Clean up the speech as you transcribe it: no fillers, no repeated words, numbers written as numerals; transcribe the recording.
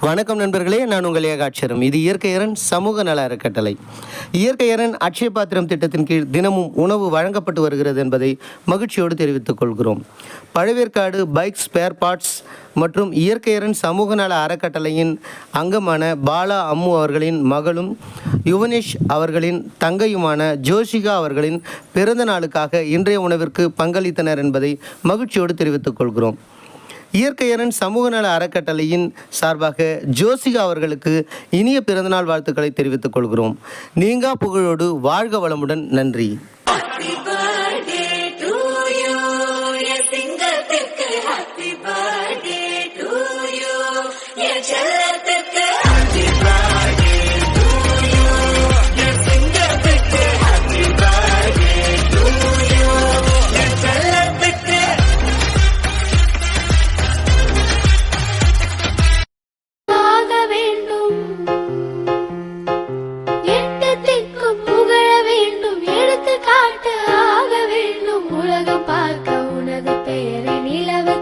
வணக்கம் நண்பர்களே, நான் உங்கள் ஏகாட்சரம். இது இயற்கையரன் சமூக நல அறக்கட்டளை. இயற்கையரன் அட்சய பாத்திரம் திட்டத்தின் கீழ் தினமும் உணவு வழங்கப்பட்டு வருகிறது என்பதை மகிழ்ச்சியோடு தெரிவித்துக் கொள்கிறோம். பழவேற்காடு பைக் ஸ்பேர் பார்ட்ஸ் மற்றும் இயற்கையரன் சமூக நல அறக்கட்டளையின் அங்கமான பாலா அம்மு அவர்களின் மகளும் யுவனேஷ் அவர்களின் தங்கையுமான ஜோஷிகா அவர்களின் பிறந்த நாளுக்காக இன்றைய உணவிற்கு பங்களித்தனர் என்பதை மகிழ்ச்சியோடு தெரிவித்துக் கொள்கிறோம். இயற்கையரன் சமூக நல அறக்கட்டளையின் சார்பாக ஜோசிகா அவர்களுக்கு இனிய பிறந்தநாள் வாழ்த்துக்களை தெரிவித்துக் கொள்கிறோம். நீங்கா புகழோடு வாழ்க வளமுடன். நன்றி. பார்க்க உனது பெயரை நிலவு